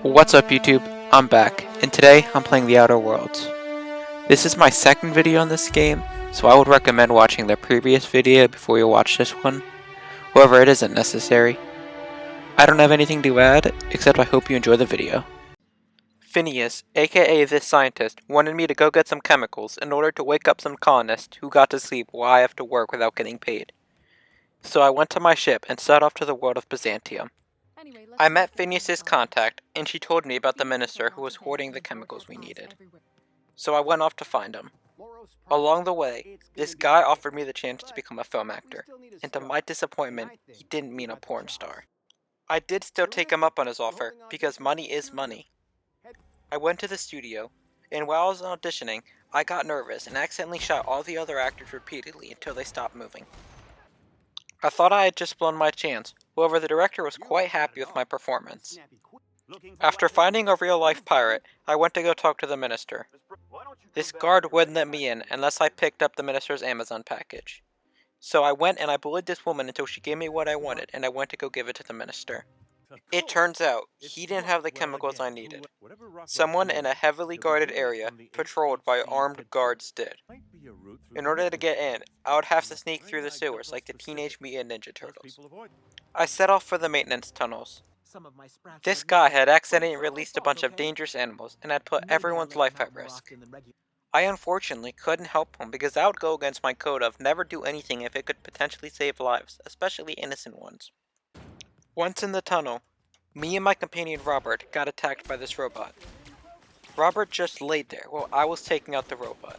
What's up YouTube? I'm back, and today I'm playing The Outer Worlds. This is my second video on this game, so I would recommend watching the previous video before you watch this one. However, it isn't necessary. I don't have anything to add, except I hope you enjoy the video. Phineas, aka this scientist, wanted me to go get some chemicals in order to wake up some colonists who got to sleep while I have to work without getting paid. So I went to my ship and set off to the world of Byzantium. I met Phineas's contact, and she told me about the minister who was hoarding the chemicals we needed. So I went off to find him. Along the way, this guy offered me the chance to become a film actor, and to my disappointment, he didn't mean a porn star. I did still take him up on his offer, because money is money. I went to the studio, and while I was auditioning, I got nervous and accidentally shot all the other actors repeatedly until they stopped moving. I thought I had just blown my chance, however the director was quite happy with my performance. After finding a real-life pirate, I went to go talk to the minister. This guard wouldn't let me in unless I picked up the minister's Amazon package. So I went and I bullied this woman until she gave me what I wanted, and I went to go give it to the minister. It turns out, he didn't have the chemicals I needed. Someone in a heavily guarded area, patrolled by armed guards, did. In order to get in, I would have to sneak through the sewers like the Teenage Mutant Ninja Turtles. I set off for the maintenance tunnels. This guy had accidentally released a bunch of dangerous animals and had put everyone's life at risk. I unfortunately couldn't help him because that would go against my code of never do anything if it could potentially save lives, especially innocent ones. Once in the tunnel, me and my companion Robert got attacked by this robot. Robert just laid there while I was taking out the robot.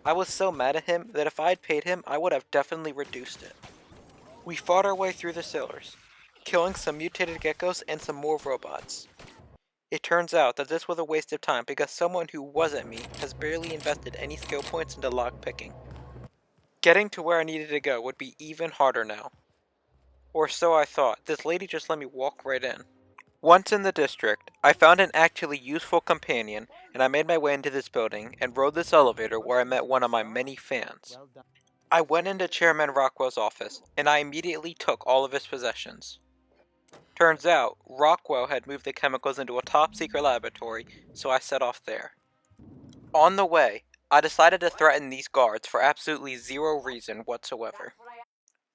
I was so mad at him that if I had paid him, I would have definitely reduced it. We fought our way through the sewers, killing some mutated geckos and some more robots. It turns out that this was a waste of time because someone who wasn't me has barely invested any skill points into lockpicking. Getting to where I needed to go would be even harder now. Or so I thought. This lady just let me walk right in. Once in the district, I found an actually useful companion, and I made my way into this building and rode this elevator where I met one of my many fans. I went into Chairman Rockwell's office, and I immediately took all of his possessions. Turns out, Rockwell had moved the chemicals into a top-secret laboratory, so I set off there. On the way, I decided to threaten these guards for absolutely zero reason whatsoever.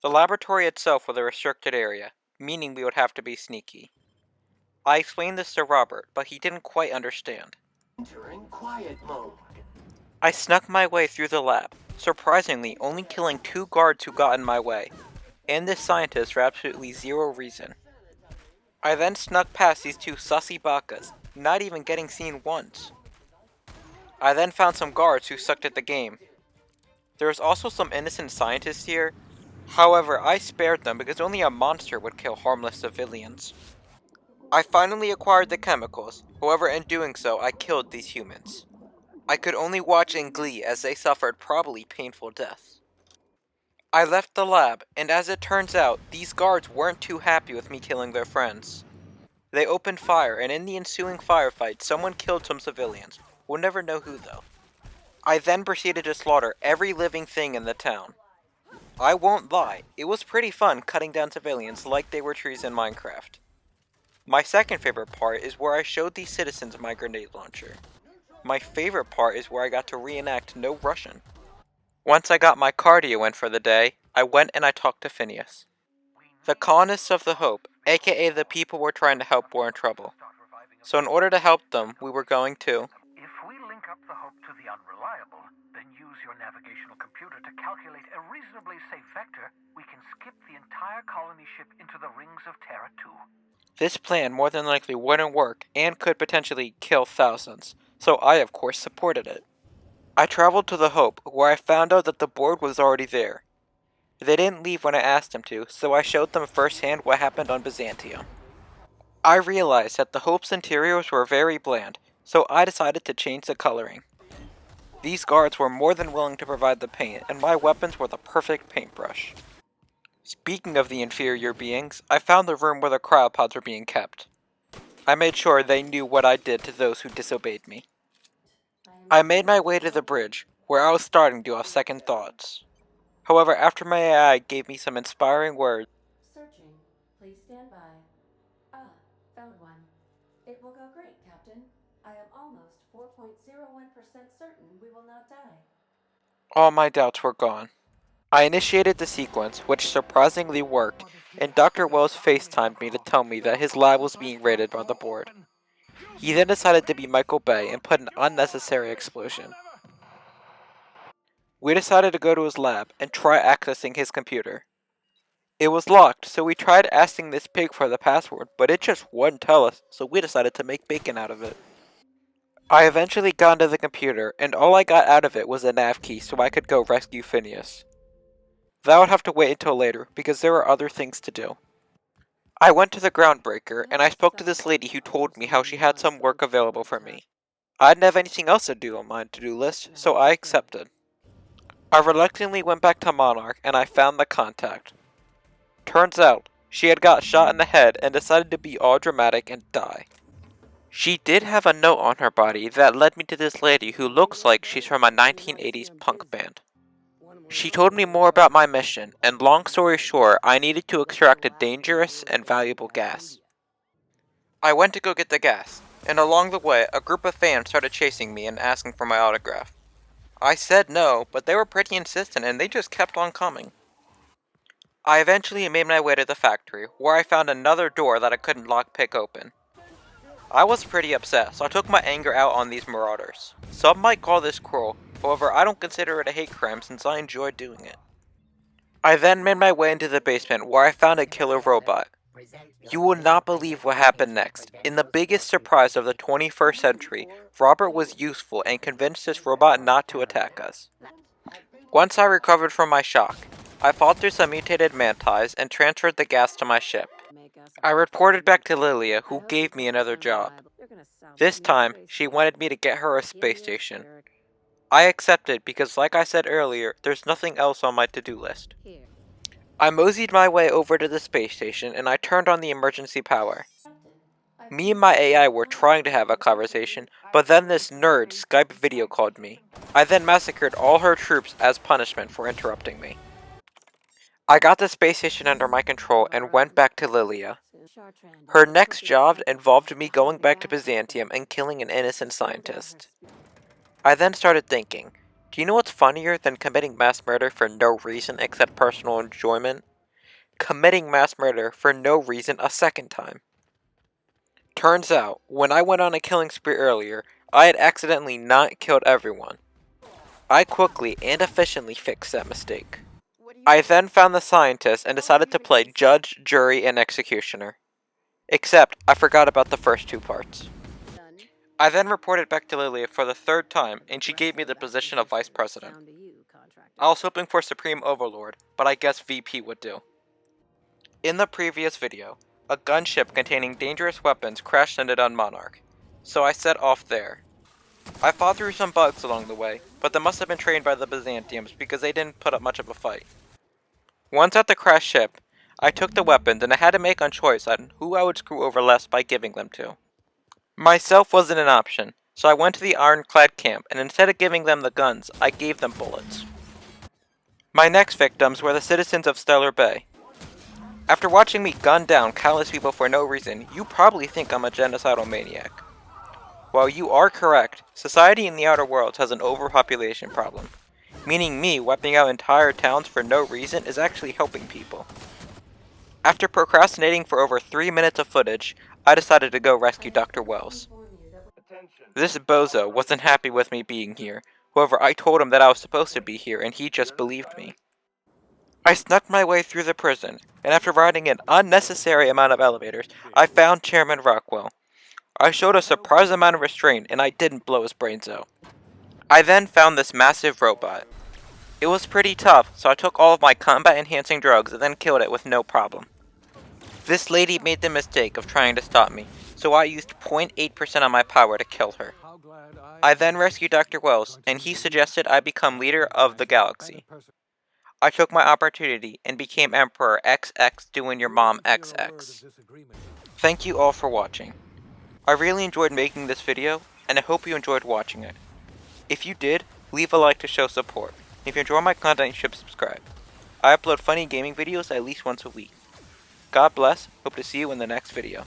The laboratory itself was a restricted area, meaning we would have to be sneaky. I explained this to Robert, but he didn't quite understand. Entering quiet mode. I snuck my way through the lab, surprisingly only killing 2 guards who got in my way, and this scientist for absolutely zero reason. I then snuck past these 2 sussy bakas, not even getting seen once. I then found some guards who sucked at the game. There was also some innocent scientists here, however I spared them because only a monster would kill harmless civilians. I finally acquired the chemicals, however in doing so I killed these humans. I could only watch in glee as they suffered probably painful deaths. I left the lab, and as it turns out, these guards weren't too happy with me killing their friends. They opened fire, and in the ensuing firefight, someone killed some civilians. We'll never know who though. I then proceeded to slaughter every living thing in the town. I won't lie, it was pretty fun cutting down civilians like they were trees in Minecraft. My second favorite part is where I showed these citizens my grenade launcher. My favorite part is where I got to reenact no Russian. Once I got my cardio in for the day, I went and I talked to Phineas. The colonists of the Hope, aka the people we're trying to help, were in trouble. So in order to help them, we were going to... If we link up the Hope to the Unreliable, then use your navigational computer to calculate a reasonably safe vector, we can skip the entire colony ship into the Rings of Terra 2. This plan more than likely wouldn't work and could potentially kill thousands, so I of course supported it. I traveled to the Hope, where I found out that the board was already there. They didn't leave when I asked them to, so I showed them firsthand what happened on Byzantium. I realized that the Hope's interiors were very bland, so I decided to change the coloring. These guards were more than willing to provide the paint, and my weapons were the perfect paintbrush. Speaking of the inferior beings, I found the room where the cryopods were being kept. I made sure they knew what I did to those who disobeyed me. I made my way to the bridge, where I was starting to have second thoughts. However, after my AI gave me some inspiring words, Searching. Please stand by. Ah, found one. It will go go great, Captain. I am almost 4.01% certain we will not die. All my doubts were gone. I initiated the sequence, which surprisingly worked, and Dr. Wells FaceTimed me to tell me that his lab was being raided by the board. He then decided to be Michael Bay and put an unnecessary explosion. We decided to go to his lab and try accessing his computer. It was locked, so we tried asking this pig for the password, but it just wouldn't tell us, so we decided to make bacon out of it. I eventually got into the computer, and all I got out of it was a nav key so I could go rescue Phineas. That would have to wait until later, because there were other things to do. I went to the groundbreaker, and I spoke to this lady who told me how she had some work available for me. I didn't have anything else to do on my to-do list, so I accepted. I reluctantly went back to Monarch, and I found the contact. Turns out, she had got shot in the head and decided to be all dramatic and die. She did have a note on her body that led me to this lady who looks like she's from a 1980s punk band. She told me more about my mission, and long story short, I needed to extract a dangerous and valuable gas. I went to go get the gas, and along the way, a group of fans started chasing me and asking for my autograph. I said no, but they were pretty insistent and they just kept on coming. I eventually made my way to the factory, where I found another door that I couldn't lockpick open. I was pretty upset, so I took my anger out on these marauders. Some might call this cruel, however I don't consider it a hate crime since I enjoy doing it. I then made my way into the basement where I found a killer robot. You will not believe what happened next. In the biggest surprise of the 21st century, Robert was useful and convinced this robot not to attack us. Once I recovered from my shock, I fought through some mutated mantis and transferred the gas to my ship. I reported back to Lilia, who gave me another job. This time, she wanted me to get her a space station. I accepted because, like I said earlier, there's nothing else on my to-do list. I moseyed my way over to the space station and I turned on the emergency power. Me and my AI were trying to have a conversation, but then this nerd Skype video called me. I then massacred all her troops as punishment for interrupting me. I got the space station under my control and went back to Lilia. Her next job involved me going back to Byzantium and killing an innocent scientist. I then started thinking, do you know what's funnier than committing mass murder for no reason except personal enjoyment? Committing mass murder for no reason a second time. Turns out, when I went on a killing spree earlier, I had accidentally not killed everyone. I quickly and efficiently fixed that mistake. I then found the scientist and decided to play judge, jury, and executioner. Except, I forgot about the first two parts. I then reported back to Lilia for the third time, and she gave me the position of vice president. I was hoping for Supreme Overlord, but I guess VP would do. In the previous video, a gunship containing dangerous weapons crash landed on Monarch, so I set off there. I fought through some bugs along the way, but they must have been trained by the Byzantiums because they didn't put up much of a fight. Once at the crashed ship, I took the weapons and I had to make a choice on who I would screw over less by giving them to. Myself wasn't an option, so I went to the ironclad camp and instead of giving them the guns, I gave them bullets. My next victims were the citizens of Stellar Bay. After watching me gun down countless people for no reason, you probably think I'm a genocidal maniac. While you are correct, society in the Outer Worlds has an overpopulation problem, meaning me wiping out entire towns for no reason is actually helping people. After procrastinating for over 3 minutes of footage, I decided to go rescue Dr. Wells. This bozo wasn't happy with me being here, however I told him that I was supposed to be here and he just believed me. I snuck my way through the prison, and after riding an unnecessary amount of elevators, I found Chairman Rockwell. I showed a surprising amount of restraint and I didn't blow his brains out. I then found this massive robot. It was pretty tough, so I took all of my combat enhancing drugs and then killed it with no problem. This lady made the mistake of trying to stop me, so I used 0.8% of my power to kill her. I then rescued Dr. Wells, and he suggested I become leader of the galaxy. I took my opportunity and became Emperor XX doing your mom XX. Thank you all for watching. I really enjoyed making this video, and I hope you enjoyed watching it. If you did, leave a like to show support. If you enjoy my content, you should subscribe. I upload funny gaming videos at least once a week. God bless, hope to see you in the next video.